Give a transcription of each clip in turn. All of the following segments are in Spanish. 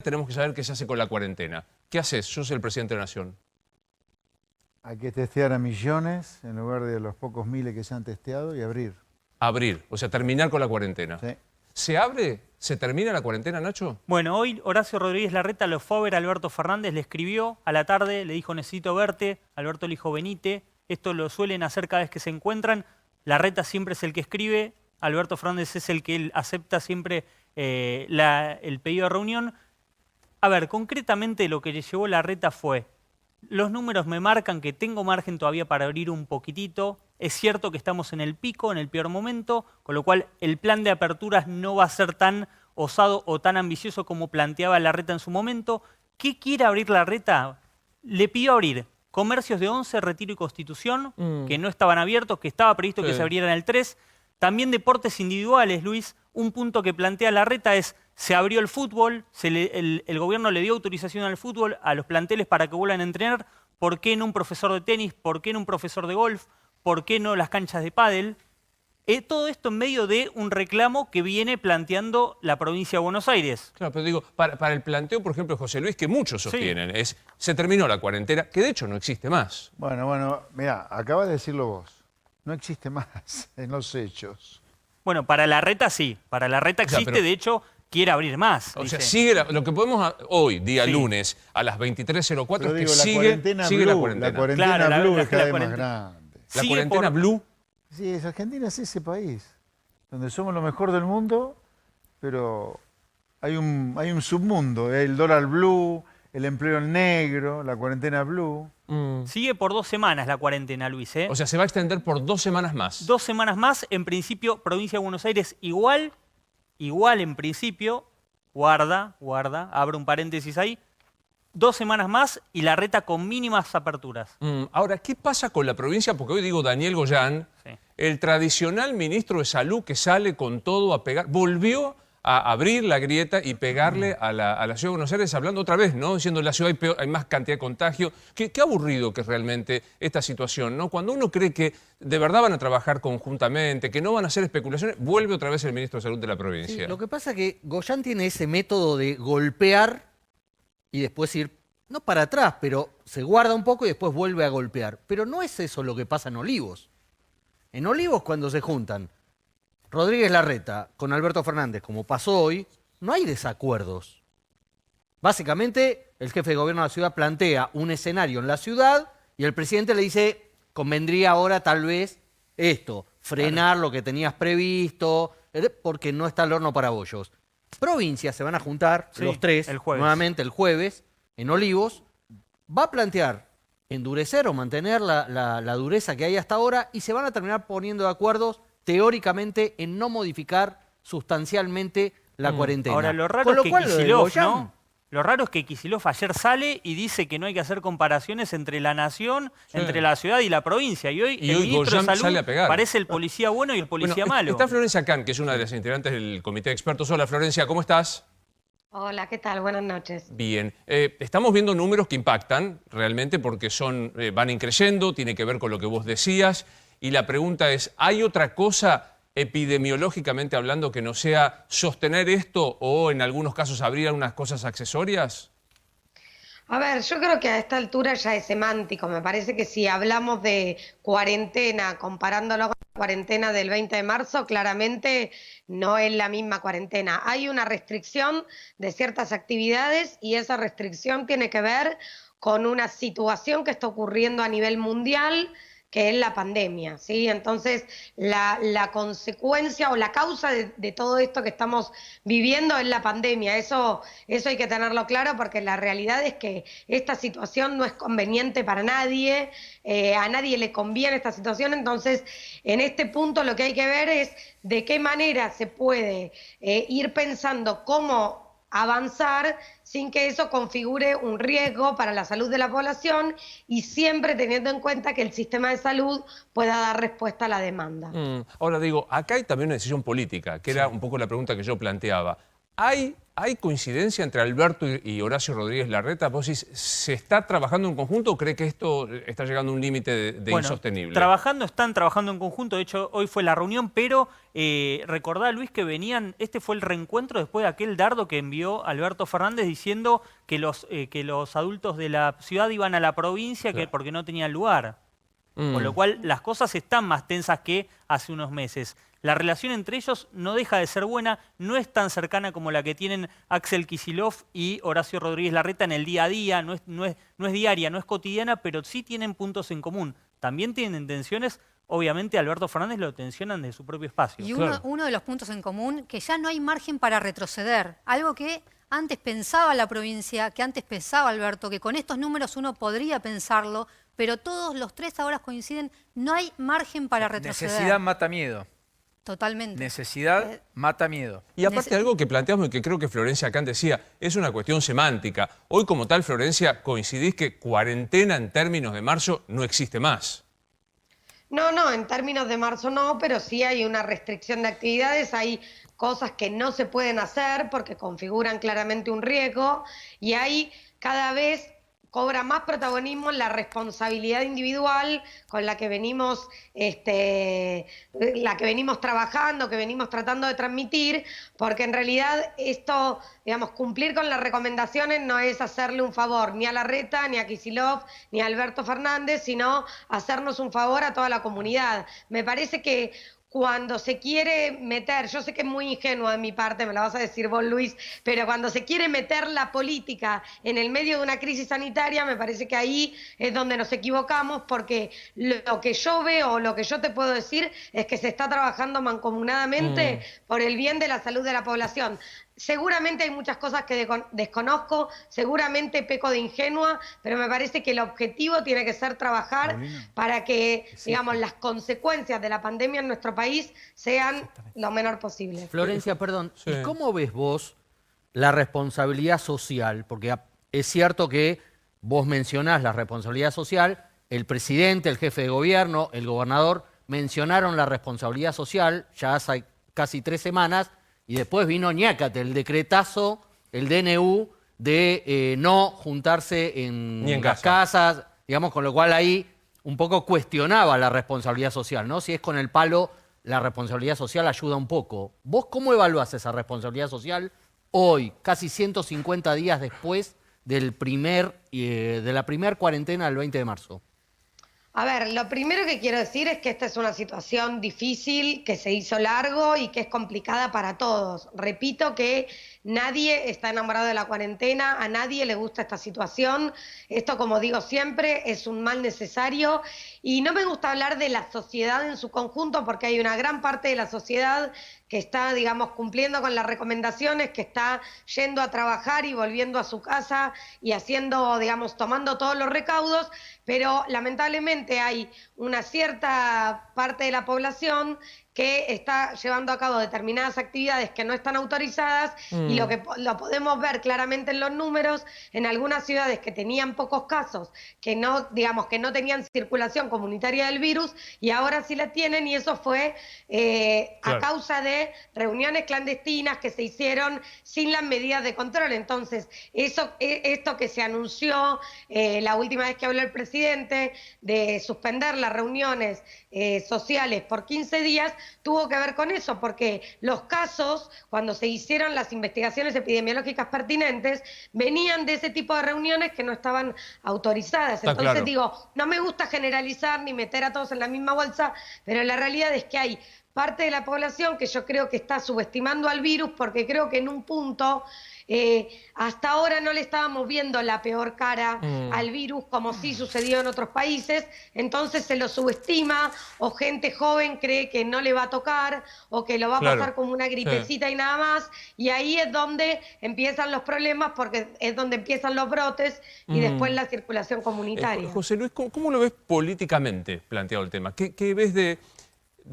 tenemos que saber qué se hace con la cuarentena. ¿Qué haces? Yo soy el presidente de la Nación. Hay que testear a millones en lugar de los pocos miles que se han testeado y abrir. Abrir, o sea, terminar con la cuarentena. Sí. ¿Se abre? ¿Se termina la cuarentena, Nacho? Bueno, hoy Horacio Rodríguez Larreta lo fue a ver a Alberto Fernández, le escribió a la tarde, le dijo necesito verte, Alberto le dijo venite, esto lo suelen hacer cada vez que se encuentran, Larreta siempre es el que escribe, Alberto Fernández es el que él acepta siempre el pedido de reunión. A ver, concretamente lo que le llevó Larreta fue, los números me marcan que tengo margen todavía para abrir un poquitito, es cierto que estamos en el pico, en el peor momento, con lo cual el plan de aperturas no va a ser tan osado o tan ambicioso como planteaba Larreta en su momento. ¿Qué quiere abrir Larreta? Le pidió abrir comercios de 11, Retiro y Constitución, que no estaban abiertos, que estaba previsto que se abrieran el 3. También deportes individuales, Luis. Un punto que plantea Larreta es, se abrió el fútbol, el gobierno le dio autorización al fútbol, a los planteles para que vuelvan a entrenar. ¿Por qué no un profesor de tenis? ¿Por qué no un profesor de golf? ¿Por qué no las canchas de pádel? Todo esto en medio de un reclamo que viene planteando la provincia de Buenos Aires. Claro, pero digo, para el planteo, por ejemplo, de José Luis, que muchos sostienen, es se terminó la cuarentena, que de hecho no existe más. Bueno, mira, acabas de decirlo vos. No existe más en los hechos. Bueno, para Larreta sí, para Larreta existe, pero, de hecho, quiere abrir más. O sea, dice. sigue lo que podemos hoy, día lunes, a las 23:04, es que sigue la cuarentena. La cuarentena Claro, blue la es cada vez más cuarentena. grande. La Sigue cuarentena por- blue. Sí, Argentina es ese país, donde somos lo mejor del mundo, pero hay un submundo, el dólar blue, el empleo en negro, la cuarentena blue. Sigue por 2 semanas la cuarentena, Luis. O sea, se va a extender por 2 semanas más. 2 semanas más, en principio, provincia de Buenos Aires igual en principio, guarda, abro un paréntesis ahí, 2 semanas más y Larreta con mínimas aperturas. Ahora, ¿qué pasa con la provincia? Porque hoy digo Daniel Goyán, Sí. el tradicional ministro de Salud que sale con todo a pegar, volvió a abrir la grieta y pegarle a la ciudad de Buenos Aires, hablando otra vez, ¿no? Diciendo en la ciudad hay más cantidad de contagio. Qué aburrido que es realmente esta situación, ¿no? Cuando uno cree que de verdad van a trabajar conjuntamente, que no van a hacer especulaciones, vuelve otra vez el ministro de Salud de la provincia. Sí, lo que pasa es que Goyán tiene ese método de golpear y después ir, no para atrás, pero se guarda un poco y después vuelve a golpear. Pero no es eso lo que pasa en Olivos. En Olivos, cuando se juntan Rodríguez Larreta con Alberto Fernández, como pasó hoy, no hay desacuerdos. Básicamente, el jefe de gobierno de la ciudad plantea un escenario en la ciudad y el presidente le dice, convendría ahora tal vez esto, frenar lo que tenías previsto, porque no está el horno para bollos. Provincias se van a juntar, Sí, los tres, el jueves. nuevamente el jueves, en Olivos, va a plantear endurecer o mantener la dureza que hay hasta ahora y se van a terminar poniendo de acuerdo teóricamente en no modificar sustancialmente la cuarentena. Ahora, lo raro Con lo es que cual, lo de Kicillof, Goyán, ¿no? Lo raro es que Kicillof ayer sale y dice que no hay que hacer comparaciones entre la nación, entre la ciudad y la provincia. Y hoy el ministro Goyán de Salud sale a pegar. parece el policía bueno y el policía malo. Está Florencia Can, que es una de las integrantes del comité de expertos. Hola, Florencia, ¿cómo estás? Hola, ¿qué tal? Buenas noches. Bien. Estamos viendo números que impactan realmente porque van increyendo, tiene que ver con lo que vos decías. Y la pregunta es, ¿hay otra cosa epidemiológicamente hablando que no sea sostener esto o en algunos casos abrir algunas cosas accesorias? A ver, yo creo que a esta altura ya es semántico. Me parece que si hablamos de cuarentena, comparándolo con la cuarentena del 20 de marzo, claramente no es la misma cuarentena. Hay una restricción de ciertas actividades y esa restricción tiene que ver con una situación que está ocurriendo a nivel mundial, que es la pandemia, ¿sí? Entonces, la consecuencia o la causa de todo esto que estamos viviendo es la pandemia. Eso hay que tenerlo claro porque la realidad es que esta situación no es conveniente para nadie, a nadie le conviene esta situación. Entonces, en este punto lo que hay que ver es de qué manera se puede ir pensando cómo avanzar sin que eso configure un riesgo para la salud de la población y siempre teniendo en cuenta que el sistema de salud pueda dar respuesta a la demanda. Ahora digo, acá hay también una decisión política, que era un poco la pregunta que yo planteaba. ¿Hay coincidencia entre Alberto y Horacio Rodríguez Larreta? ¿Vos decís, se está trabajando en conjunto o cree que esto está llegando a un límite de Bueno, insostenible? están trabajando en conjunto. De hecho, hoy fue la reunión, pero recordá, Luis, que este fue el reencuentro después de aquel dardo que envió Alberto Fernández diciendo que los adultos de la ciudad iban a la provincia porque no tenían lugar. Con lo cual, las cosas están más tensas que hace unos meses. La relación entre ellos no deja de ser buena, no es tan cercana como la que tienen Axel Kicillof y Horacio Rodríguez Larreta en el día a día, no es diaria, no es cotidiana, pero sí tienen puntos en común. También tienen tensiones, obviamente Alberto Fernández lo tensionan de su propio espacio. Y Claro. uno de los puntos en común, que ya no hay margen para retroceder. Algo que antes pensaba la provincia, que antes pensaba Alberto, que con estos números uno podría pensarlo, pero todos los tres ahora coinciden, no hay margen para retroceder. Necesidad mata miedo. Totalmente. Necesidad mata miedo. Y aparte algo que planteamos y que creo que Florencia Kant decía, es una cuestión semántica. Hoy como tal, Florencia, coincidís que cuarentena en términos de marzo no existe más. No, en términos de marzo no, pero sí hay una restricción de actividades, hay cosas que no se pueden hacer porque configuran claramente un riesgo y hay cada vez cobra más protagonismo la responsabilidad individual con la que venimos trabajando, que venimos tratando de transmitir, porque en realidad esto, digamos, cumplir con las recomendaciones no es hacerle un favor ni a Larreta, ni a Kicillof, ni a Alberto Fernández, sino hacernos un favor a toda la comunidad. Me parece que cuando se quiere meter, yo sé que es muy ingenuo de mi parte, me lo vas a decir vos, Luis, pero cuando se quiere meter la política en el medio de una crisis sanitaria, me parece que ahí es donde nos equivocamos, porque lo que yo veo, lo que yo te puedo decir, es que se está trabajando mancomunadamente por el bien de la salud de la población. Seguramente hay muchas cosas que desconozco, seguramente peco de ingenua, pero me parece que el objetivo tiene que ser trabajar para que, digamos, las consecuencias de la pandemia en nuestro país sean lo menor posible. Florencia, perdón, Sí. ¿y cómo ves vos la responsabilidad social? Porque es cierto que vos mencionás la responsabilidad social, el presidente, el jefe de gobierno, el gobernador mencionaron la responsabilidad social ya hace casi 3 semanas y después vino ñácate, el decretazo, el DNU de no juntarse Ni en las casa. casas, digamos, con lo cual ahí un poco cuestionaba la responsabilidad social, ¿no? Si es con el palo, la responsabilidad social ayuda un poco. ¿Vos cómo evaluás esa responsabilidad social hoy, casi 150 días después de la primer cuarentena del 20 de marzo? A ver, lo primero que quiero decir es que esta es una situación difícil, que se hizo largo y que es complicada para todos. Repito que nadie está enamorado de la cuarentena, a nadie le gusta esta situación. Esto, como digo siempre, es un mal necesario y no me gusta hablar de la sociedad en su conjunto porque hay una gran parte de la sociedad que está, digamos, cumpliendo con las recomendaciones, que está yendo a trabajar y volviendo a su casa y haciendo, digamos, tomando todos los recaudos, pero lamentablemente hay una cierta parte de la población que está llevando a cabo determinadas actividades que no están autorizadas y lo podemos ver claramente en los números, en algunas ciudades que tenían pocos casos, que no, digamos, que no tenían circulación comunitaria del virus y ahora sí la tienen y eso fue a causa de reuniones clandestinas que se hicieron sin las medidas de control. Entonces, esto que se anunció la última vez que habló el presidente de suspender las reuniones sociales por 15 días, tuvo que ver con eso, porque los casos, cuando se hicieron las investigaciones epidemiológicas pertinentes, venían de ese tipo de reuniones que no estaban autorizadas. Está Entonces claro. digo, no me gusta generalizar ni meter a todos en la misma bolsa, pero la realidad es que hay parte de la población que yo creo que está subestimando al virus porque creo que en un punto hasta ahora no le estábamos viendo la peor cara al virus como sí sucedió en otros países, entonces se lo subestima o gente joven cree que no le va a tocar o que lo va a pasar como una gripecita y nada más, y ahí es donde empiezan los problemas porque es donde empiezan los brotes y después la circulación comunitaria. José Luis, ¿cómo lo ves políticamente planteado el tema? ¿Qué ves de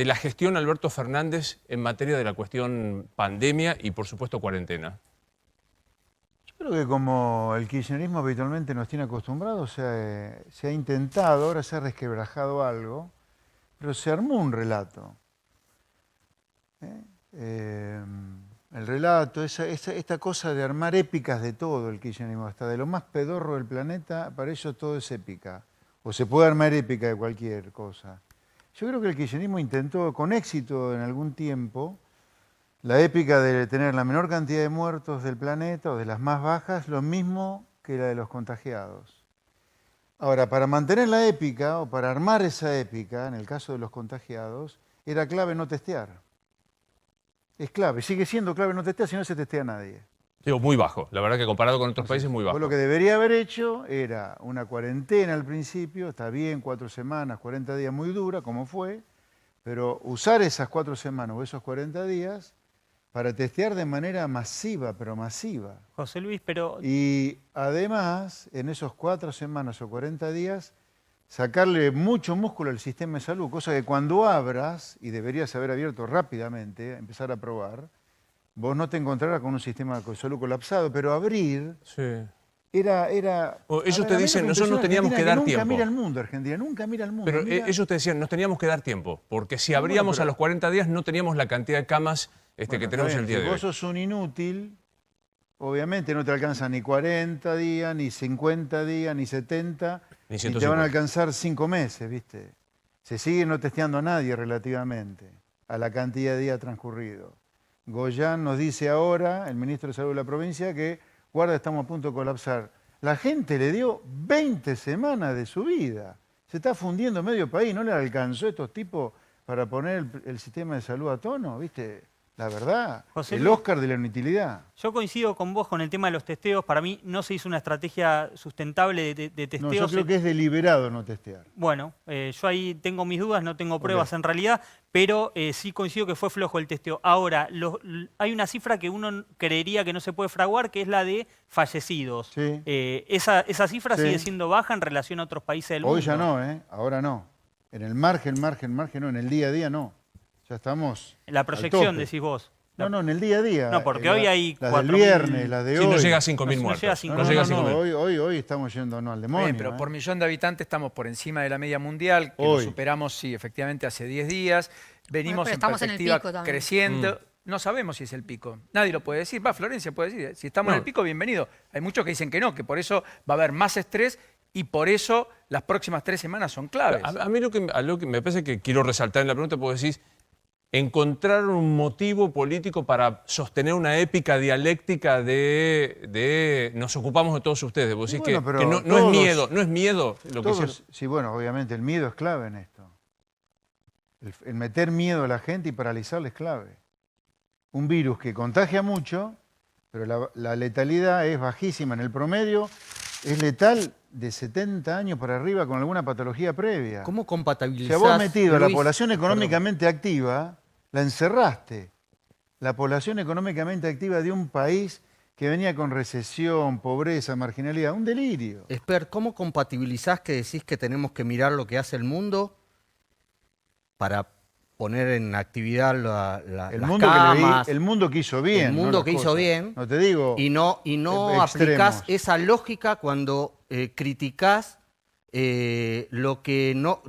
la gestión Alberto Fernández en materia de la cuestión pandemia y, por supuesto, cuarentena? Yo creo que como el kirchnerismo habitualmente nos tiene acostumbrados, se ha intentado, ahora se ha resquebrajado algo, pero se armó un relato. el relato, esta cosa de armar épicas de todo el kirchnerismo, hasta de lo más pedorro del planeta, para ellos todo es épica. O se puede armar épica de cualquier cosa. Yo creo que el kirchnerismo intentó con éxito en algún tiempo la épica de tener la menor cantidad de muertos del planeta o de las más bajas, lo mismo que la de los contagiados. Ahora, para mantener la épica o para armar esa épica, en el caso de los contagiados, era clave no testear. Es clave, sigue siendo clave no testear, si no se testea a nadie. Digo, muy bajo. La verdad que comparado con otros países, muy bajo. Vos lo que debería haber hecho era una cuarentena al principio, está bien, 4 semanas, 40 días, muy dura, como fue, pero usar esas 4 semanas o esos 40 días para testear de manera masiva, pero masiva. José Luis, pero Y además, en esos 4 semanas o 40 días, sacarle mucho músculo al sistema de salud, cosa que cuando abras, y deberías haber abierto rápidamente, empezar a probar, vos no te encontrarás con un sistema de salud colapsado, pero abrir Sí. era... Ellos A te mí dicen, lo que nosotros nos impresiona teníamos que Argentina dar nunca tiempo. mira el mundo, Argentina, nunca mira el mundo. Pero mira- ellos te decían, nos teníamos que dar tiempo, porque si abríamos a los 40 días no teníamos la cantidad de camas que Bueno, tenemos está el bien, día si de hoy. vos sos un inútil, obviamente no te alcanzan ni 40 días, ni 50 días, ni 70, Ni ni te van 150. a alcanzar 5 meses, ¿viste? Se sigue no testeando a nadie relativamente a la cantidad de días transcurridos. Goyán nos dice ahora, el ministro de Salud de la provincia, que guarda, estamos a punto de colapsar. La gente le dio 20 semanas de su vida. Se está fundiendo medio país, ¿no le alcanzó a estos tipos para poner el sistema de salud a tono? ¿Viste? La verdad, José el Luis. Oscar de la inutilidad. yo coincido con vos con el tema de los testeos. Para mí no se hizo una estrategia sustentable de No, testeos. yo creo que es deliberado no testear. Bueno, yo ahí tengo mis dudas, no tengo pruebas en realidad, pero sí coincido que fue flojo el testeo. Ahora, hay una cifra que uno creería que no se puede fraguar, que es la de fallecidos. Sí. Esa cifra Sí. sigue siendo baja en relación a otros países del mundo. Hoy ya no, ¿eh? Ahora no. En el margen no, en el día a día no. Ya estamos. La al proyección, tope. decís vos. No, en el día a día. No, porque hoy hay las del 4.000. viernes, las de Sí, hoy. no llega a 5.000 No muertos. llega a 5.000. No llega a 5.000. Hoy estamos yendo al demonio. Bien, pero por millón de habitantes estamos por encima de la media mundial, que lo Hoy. superamos, sí, efectivamente, hace 10 días. Venimos pero en estamos en el perspectiva pico también. creciendo. No sabemos si es el pico. Nadie lo puede decir. Va, Florencia puede decir. Si estamos No. en el pico, bienvenido. Hay muchos que dicen que no, que por eso va a haber más estrés y por eso las próximas 3 semanas son claves. A mí lo que me parece que quiero resaltar en la pregunta, porque decís, encontrar un motivo político para sostener una épica dialéctica de nos ocupamos de todos ustedes. Vos Y decís bueno, pero que no es todos- miedo, no es miedo lo que hicieron. Sí, bueno, obviamente el miedo es clave en esto. El meter miedo a la gente y paralizarla es clave. Un virus que contagia mucho, pero la letalidad es bajísima. En el promedio es letal de 70 años para arriba con alguna patología previa. ¿Cómo Si compatibilizás? a vos metido a la Luis? población Perdón. económicamente activa, la encerraste. La población económicamente activa de un país que venía con recesión, pobreza, marginalidad, un delirio. Esper, ¿cómo compatibilizás que decís que tenemos que mirar lo que hace el mundo para poner en actividad El las mundo, camas? el mundo que hizo bien. El no mundo las que hizo cosas. bien. No te digo. Y no extremos. aplicás esa lógica cuando criticás lo que no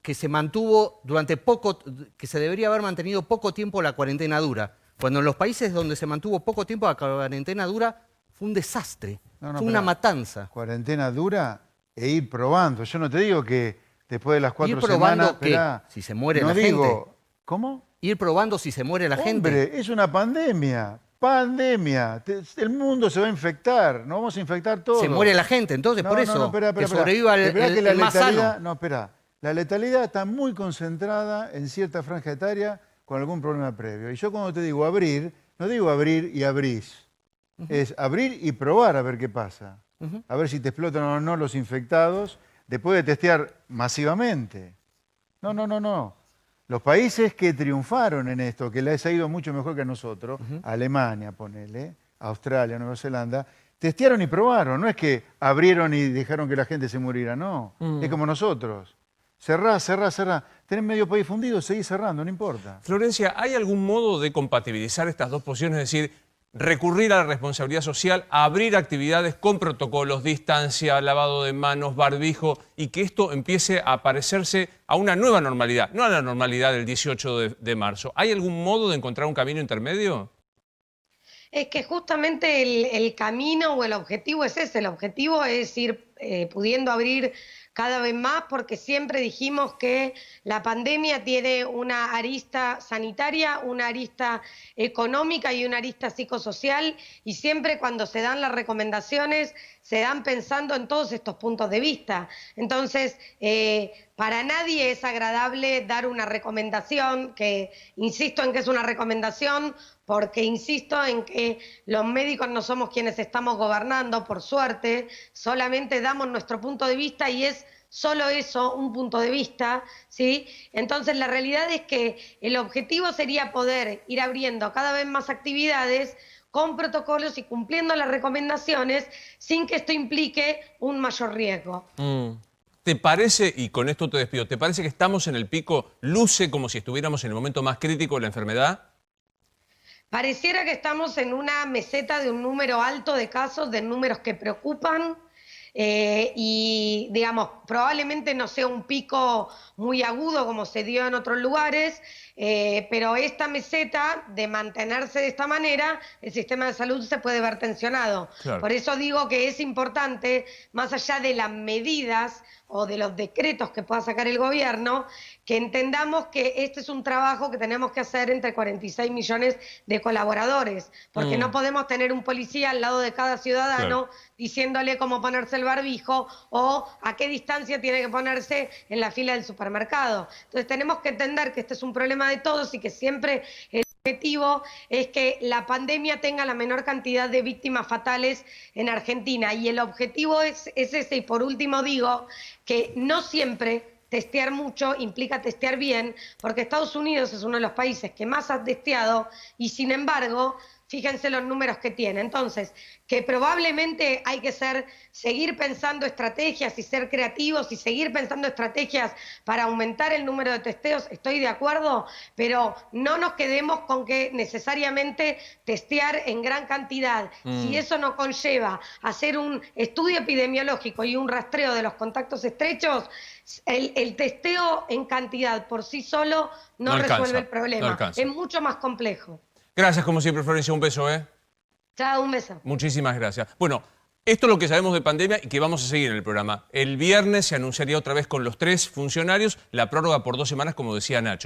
que se mantuvo durante poco, que se debería haber mantenido poco tiempo la cuarentena dura. Cuando en los países donde se mantuvo poco tiempo la cuarentena dura fue un desastre, No, no, fue una pará. matanza. Cuarentena dura e ir probando. Yo no te digo que después de las 4 Ir probando semanas. qué, esperá, si se muere no la digo, gente. ¿Cómo? Ir probando si se muere la gente. Hombre, es una pandemia. Pandemia. El mundo se va a infectar. Nos vamos a infectar todos. Se muere la gente, entonces por eso, espera, que espera. sobreviva Esperá que la el más letalidad, sano. no, espera. La letalidad está muy concentrada en cierta franja etaria con algún problema previo. Y yo cuando te digo abrir, no digo abrir y abrís. Es abrir y probar a ver qué pasa. A ver si te explotan o no los infectados después de testear masivamente. No. Los países que triunfaron en esto, que les ha ido mucho mejor que a nosotros, Alemania, ponele, Australia, Nueva Zelanda, testearon y probaron. No es que abrieron y dejaron que la gente se muriera, no. Es como nosotros. Cerrá. Tenés medio país fundido, seguís cerrando, no importa. Florencia, ¿hay algún modo de compatibilizar estas dos posiciones? Es decir, recurrir a la responsabilidad social, abrir actividades con protocolos, distancia, lavado de manos, barbijo, y que esto empiece a parecerse a una nueva normalidad, no a la normalidad del 18 de marzo. ¿Hay algún modo de encontrar un camino intermedio? Es que justamente el camino o el objetivo es ese, el objetivo es ir pudiendo abrir cada vez más porque siempre dijimos que la pandemia tiene una arista sanitaria, una arista económica y una arista psicosocial y siempre cuando se dan las recomendaciones se dan pensando en todos estos puntos de vista. Entonces, para nadie es agradable dar una recomendación, que insisto en que es una recomendación, porque insisto en que los médicos no somos quienes estamos gobernando, por suerte, solamente damos nuestro punto de vista y es solo eso, un punto de vista, ¿sí? Entonces la realidad es que el objetivo sería poder ir abriendo cada vez más actividades con protocolos y cumpliendo las recomendaciones sin que esto implique un mayor riesgo. ¿Te parece, y con esto te despido, ¿te parece que estamos en el pico, luce como si estuviéramos en el momento más crítico de la enfermedad? Pareciera que estamos en una meseta de un número alto de casos, de números que preocupan y, digamos, probablemente no sea un pico muy agudo como se dio en otros lugares, pero esta meseta, de mantenerse de esta manera, el sistema de salud se puede ver tensionado. Claro. Por eso digo que es importante, más allá de las medidas o de los decretos que pueda sacar el gobierno, que entendamos que este es un trabajo que tenemos que hacer entre 46 millones de colaboradores, porque no podemos tener un policía al lado de cada ciudadano diciéndole cómo ponerse el barbijo o a qué distancia tiene que ponerse en la fila del supermercado. Entonces tenemos que entender que este es un problema de todos y que siempre el objetivo es que la pandemia tenga la menor cantidad de víctimas fatales en Argentina. Y el objetivo es ese. Y por último digo que no siempre testear mucho implica testear bien, porque Estados Unidos es uno de los países que más ha testeado y sin embargo, fíjense los números que tiene. Entonces, que probablemente hay que seguir pensando estrategias y ser creativos y seguir pensando estrategias para aumentar el número de testeos, estoy de acuerdo, pero no nos quedemos con que necesariamente testear en gran cantidad. Si eso no conlleva hacer un estudio epidemiológico y un rastreo de los contactos estrechos, el testeo en cantidad por sí solo no alcanza, resuelve el problema. no alcanza. Es mucho más complejo. Gracias, como siempre, Florencia. Un beso, ¿eh? Chao, un beso. Muchísimas gracias. Bueno, esto es lo que sabemos de pandemia y que vamos a seguir en el programa. El viernes se anunciaría otra vez con los 3 funcionarios la prórroga por 2 semanas, como decía Nacho.